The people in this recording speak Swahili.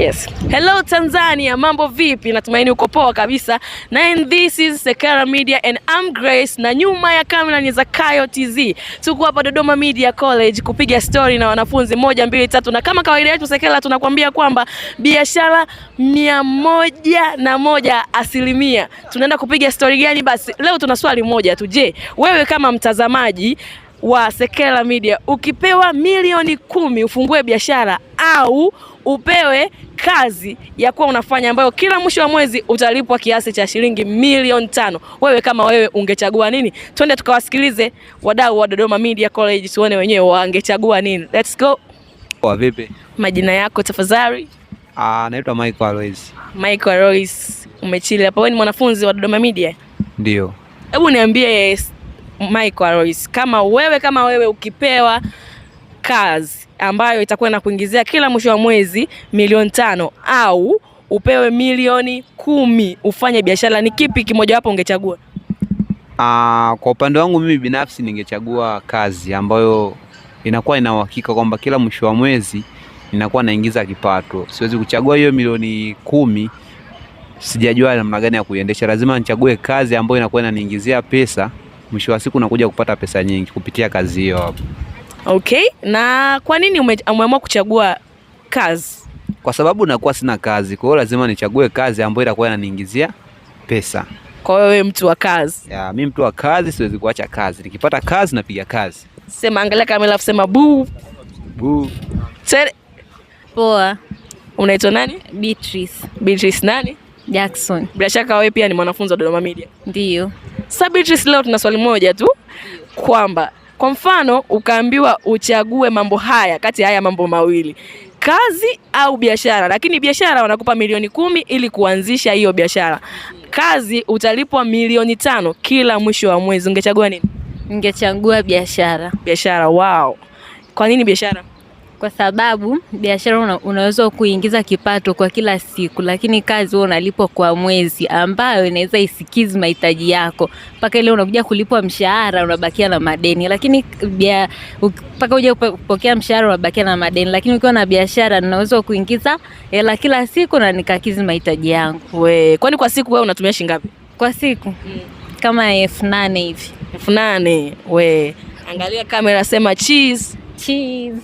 Yes. Hello Tanzania, mambo vipi? Natumaini uko poa kabisa. And this is Sekela Media and I'm Grace, na nyuma ya kamera ni Zakayo TZ. Tuko hapa Dodoma Media College kupiga story na wanafunzi 1, 2, 3, na kama kawaida yetu Sekela tunakwambia kwamba biashara 101%. Tunaenda kupiga story gani? Basi leo tuna swali moja tu. Je, wewe kama mtazamaji wa Sekela Media ukipewa milioni 10 ufungue biashara au upewe kazi ya kuwa unafanya ambayo kila mwisho wa mwezi utalipwa kiasi cha shilingi milioni 5, wewe kama wewe ungechagua nini? Twende tukawasikilize wadau wa Dodoma Media College tuone wenyewe wangechagua nini. Let's go. Poa vipi? Majina yako tafadhali? Naitwa Michael Alois. Michael Alois, umechili hapa. Wewe ni mwanafunzi wa Dodoma Media? Ndio. Hebu niambie Michael Alois, kama wewe ukipewa kazi ambayo itakuwa na kuingizia kila mwisho wa mwezi milioni 5 au upewe milioni 10 ufanye biashara, ni kipi kimoja wapo ungechagua? Kwa upande wangu mimi binafsi ningechagua kazi ambayo inakuwa ina uhakika kwamba kila mwisho wa mwezi inakuwa naingiza kipato. Siwezi kuchagua hiyo milioni 10 sijajua namna gani ya kuiendesha. Lazima nichague kazi ambayo inakuwa inaniingizia pesa, mwisho wa siku nakuja kupata pesa nyingi kupitia kazi hiyo hapo. Okay, na kwa nini umeamua kuchagua kazi? Kwa sababu nakuwa sina kazi, kwa hiyo lazima nichague kazi ambayo itakuwa inaniingizia pesa. Kwa wewe mtu wa kazi? Ya, mimi mtu wa kazi, siwezi kuacha kazi. Nikipata kazi napiga kazi. Sema, angalia kamera afu sema boo. Boo. Poa. Unaitwa nani? Beatrice. Beatrice nani? Jackson. Bila shaka wewe pia ni mwanafunzi wa Dodoma Media. Ndio. Sasa Beatrice, leo tuna swali moja tu, kwamba kwa mfano ukaambiwa uchague mambo haya kati ya haya mambo mawili, kazi au biashara, lakini biashara wanakupa milioni 10 ili kuanzisha hiyo biashara. Kazi utalipwa milioni 5 kila mwisho wa mwezi. Ungechagua nini? Ningechagua biashara. Biashara. Wow. Kwa nini biashara? Kwa sababu biashara unaweza kuingiza kipato kwa kila siku, lakini kazi wewe unalipwa kwa mwezi, ambayo inaweza isikizi mahitaji yako mpaka ile unakuja kulipwa mshahara unabakia na madeni, lakini mpaka uje kupokea mshahara unabakia na madeni. Lakini ukiwa na biashara ninaweza kuingiza hela kila siku na nikakizi mahitaji yangu. Kwani kwa siku wewe unatumia shilingi ngapi? Kwa siku kama 8,000 hivi. 8,000. Angalia kamera, sema cheese. Cheese.